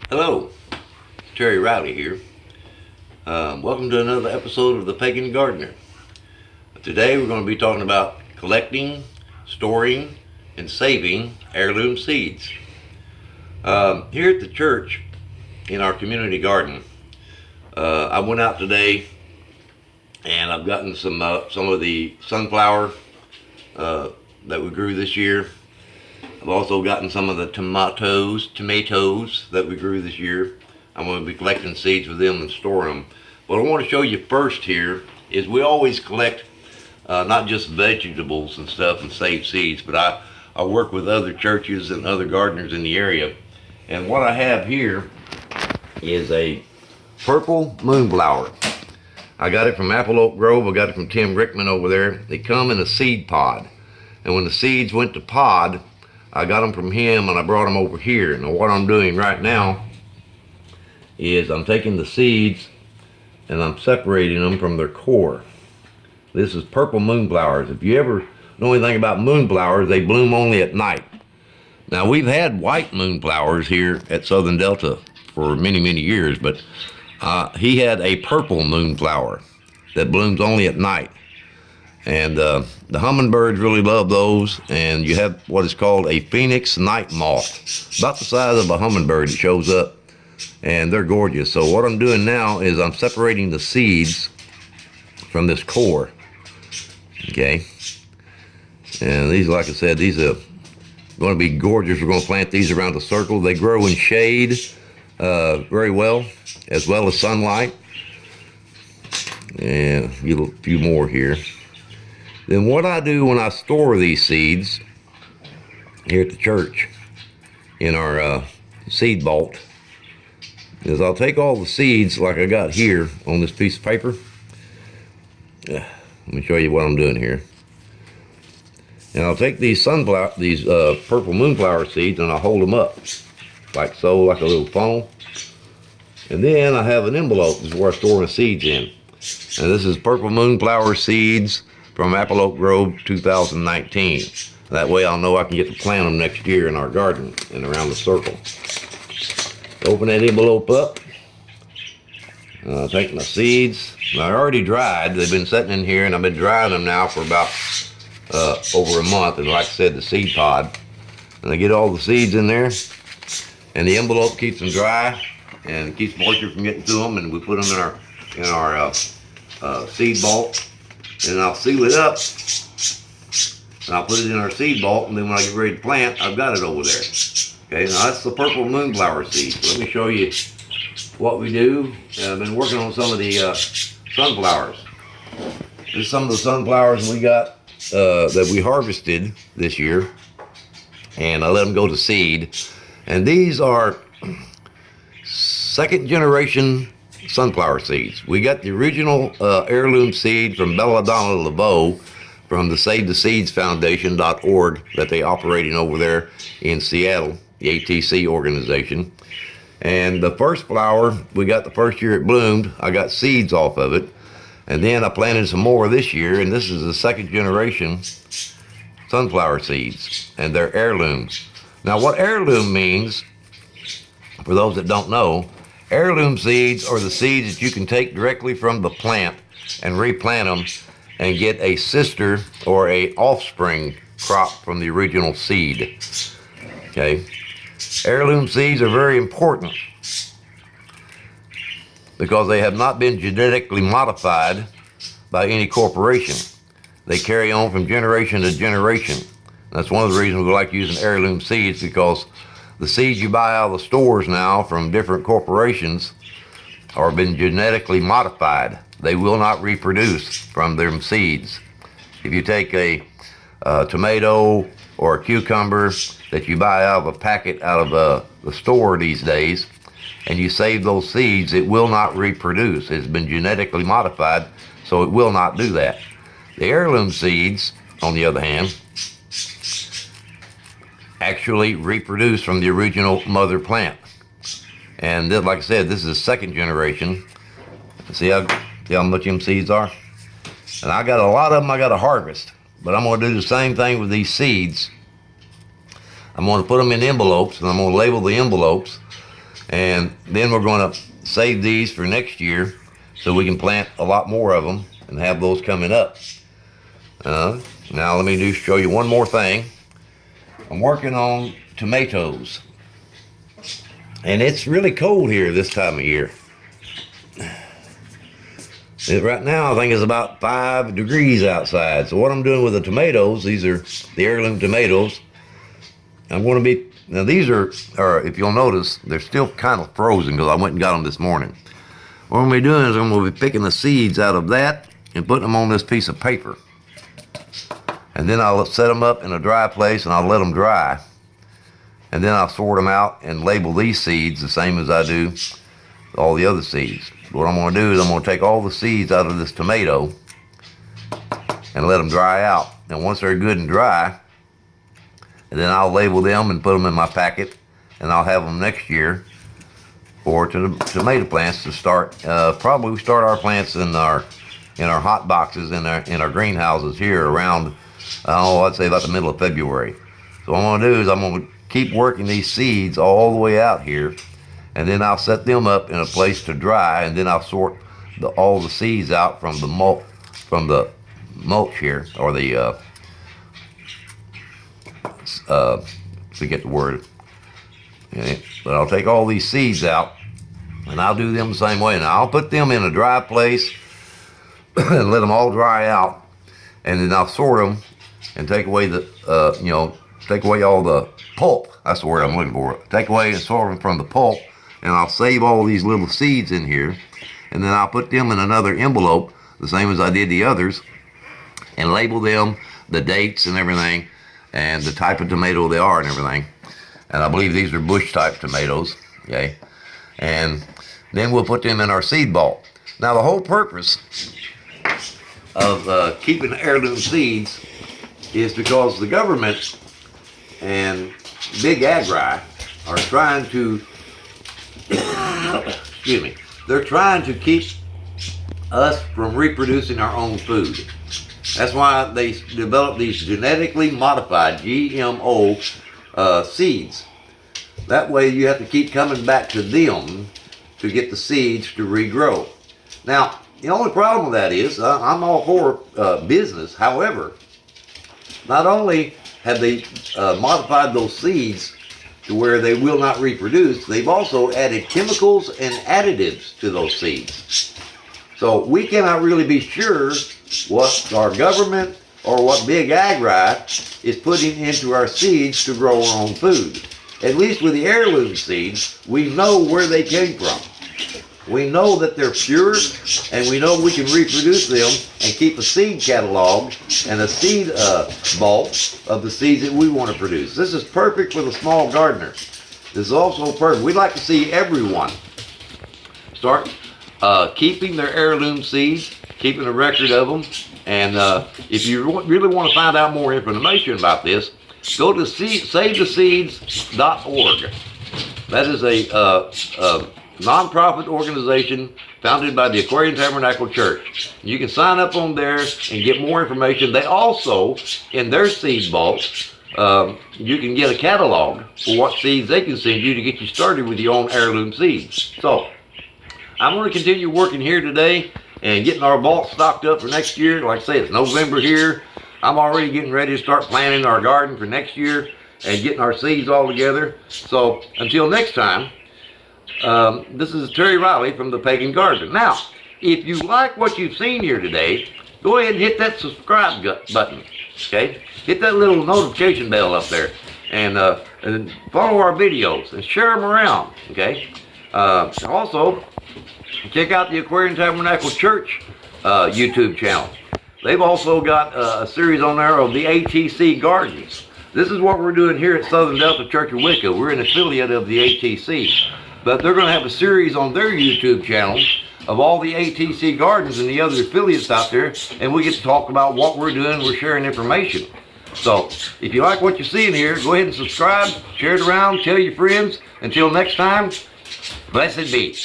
Hello, Terry Riley here. Welcome to another episode of the Pagan Gardener. Today we're going to be talking about collecting, storing, and saving heirloom seeds. Here at the church in our community garden, I went out today and I've gotten some of the sunflower that we grew this year. I've also gotten some of the tomatoes that we grew this year. I'm going to be collecting seeds for them and storing them. What I want to show you first here is we always collect not just vegetables and stuff and save seeds, but I work with other churches and other gardeners in the area. And what I have here is a purple moonflower. I got it from Apple Oak Grove. I got it from Tim Rickman over there. They come in a seed pod. And when the seeds went to pod, I got them from him and I brought them over here. Now what I'm doing right now is I'm taking the seeds and I'm separating them from their core. This is purple moonflowers. If you ever know anything about moonflowers, they bloom only at night. Now we've had white moonflowers here at Southern Delta for many, many years, but he had a purple moonflower that blooms only at night. And the hummingbirds really love those, and you have what is called a phoenix night moth, about the size of a hummingbird. It shows up, and they're gorgeous. So what I'm doing now is I'm separating the seeds from this core, okay? And these, like I said, these are going to be gorgeous. We're going to plant these around the circle. They grow in shade very well as sunlight. And a few more here. Then what I do when I store these seeds here at the church in our seed vault is I'll take all the seeds like I got here on this piece of paper. Let me show you what I'm doing here. And I'll take these purple moonflower seeds and I'll hold them up like so, like a little funnel. And then I have an envelope. This is where I store my seeds in. And this is purple moonflower seeds from Apple Oak Grove 2019. That way I'll know I can get to plant them next year in our garden and around the circle. Open that envelope up. Take my seeds. Now, they're already dried. They've been sitting in here and I've been drying them now for about over a month. And like I said, the seed pod. And I get all the seeds in there. And the envelope keeps them dry and keeps moisture from getting to them. And we put them in our seed vault. And I'll seal it up, and I'll put it in our seed vault, and then when I get ready to plant, I've got it over there. Okay, now that's the purple moonflower seed. So let me show you what we do. I've been working on some of the sunflowers. This is some of the sunflowers we got that we harvested this year, and I let them go to seed. And these are second generation sunflower seeds. We got the original heirloom seed from Belladonna LeBeau from the Save the Seeds Foundation.org that they operating over there in Seattle, the ATC organization. And the first flower we got the first year it bloomed, I got seeds off of it. And then I planted some more this year, and this is the second generation sunflower seeds, and they're heirlooms. Now what heirloom means, for those that don't know, heirloom seeds are the seeds that you can take directly from the plant and replant them and get a sister or a offspring crop from the original seed. Okay, heirloom seeds are very important because they have not been genetically modified by any corporation. They carry on from generation to generation. That's one of the reasons we like using heirloom seeds, because the seeds you buy out of the stores now from different corporations are been genetically modified. They will not reproduce from them seeds. If you take a tomato or a cucumber that you buy out of a packet out of the store these days, and you save those seeds, it will not reproduce. It's been genetically modified, so it will not do that. The heirloom seeds, on the other hand, actually reproduce from the original mother plant. And this, like I said, this is the second generation. See how much them seeds are? And I got a lot of them I got to harvest. But I'm going to do the same thing with these seeds. I'm going to put them in envelopes, and I'm going to label the envelopes. And then we're going to save these for next year so we can plant a lot more of them and have those coming up. Now let me just show you one more thing. I'm working on tomatoes. And it's really cold here this time of year. Right now I think it's about 5 degrees outside. So what I'm doing with the tomatoes, these are the heirloom tomatoes. I'm going to be, now these are if you'll notice, they're still kind of frozen because I went and got them this morning. What I'm going to be doing is I'm going to be picking the seeds out of that and putting them on this piece of paper. And then I'll set them up in a dry place and I'll let them dry. And then I'll sort them out and label these seeds the same as I do all the other seeds. What I'm going to do is I'm going to take all the seeds out of this tomato and let them dry out. And once they're good and dry, and then I'll label them and put them in my packet, and I'll have them next year for tomato plants to start. Probably we start our plants in our hot boxes in our greenhouses here around, I'd say about the middle of February. So what I'm going to do is I'm going to keep working these seeds all the way out here, and then I'll set them up in a place to dry, and then I'll sort all the seeds out from the mulch here, or the forget the word. Okay. But I'll take all these seeds out, and I'll do them the same way. Now I'll put them in a dry place and let them all dry out, and then I'll sort them and take away take away all the pulp. That's the word I'm looking for. Take away and sort them from the pulp, and I'll save all these little seeds in here, and then I'll put them in another envelope, the same as I did the others, and label them, the dates and everything, and the type of tomato they are and everything. And I believe these are bush type tomatoes, okay? And then we'll put them in our seed vault. Now the whole purpose of keeping heirloom seeds is because the government and big agri are trying to, excuse me, they're trying to keep us from reproducing our own food. That's why they develop these genetically modified GMO seeds. That way you have to keep coming back to them to get the seeds to regrow. Now, the only problem with that is, I'm all for business. However, not only have they modified those seeds to where they will not reproduce, they've also added chemicals and additives to those seeds. So we cannot really be sure what our government or what big agri is putting into our seeds to grow our own food. At least with the heirloom seeds, we know where they came from. We know that they're pure, and we know we can reproduce them and keep a seed catalog and a seed vault of the seeds that we want to produce. This is perfect for the small gardener. This is also perfect. We'd like to see everyone start keeping their heirloom seeds, keeping a record of them. And if you really want to find out more information about this, go to savetheseeds.org. That is a non-profit organization founded by the Aquarian Tabernacle Church. You can sign up on there and get more information. They also, in their seed vault, you can get a catalog for what seeds they can send you to get you started with your own heirloom seeds. So, I'm going to continue working here today and getting our vault stocked up for next year. Like I say, it's November here. I'm already getting ready to start planting our garden for next year and getting our seeds all together. So, until next time, this is Terry Riley from the Pagan Gardener. Now, if you like what you've seen here today, go ahead and hit that subscribe button, okay? Hit that little notification bell up there, and follow our videos and share them around, okay? Also, check out the Aquarian Tabernacle Church YouTube channel. They've also got a series on there of the ATC Gardens. This is what we're doing here at Southern Delta Church of Wicca. We're an affiliate of the ATC. But they're going to have a series on their YouTube channel of all the ATC Gardens and the other affiliates out there, and we get to talk about what we're doing. We're sharing information. So, if you like what you're seeing here, go ahead and subscribe, share it around, tell your friends. Until next time, blessed be.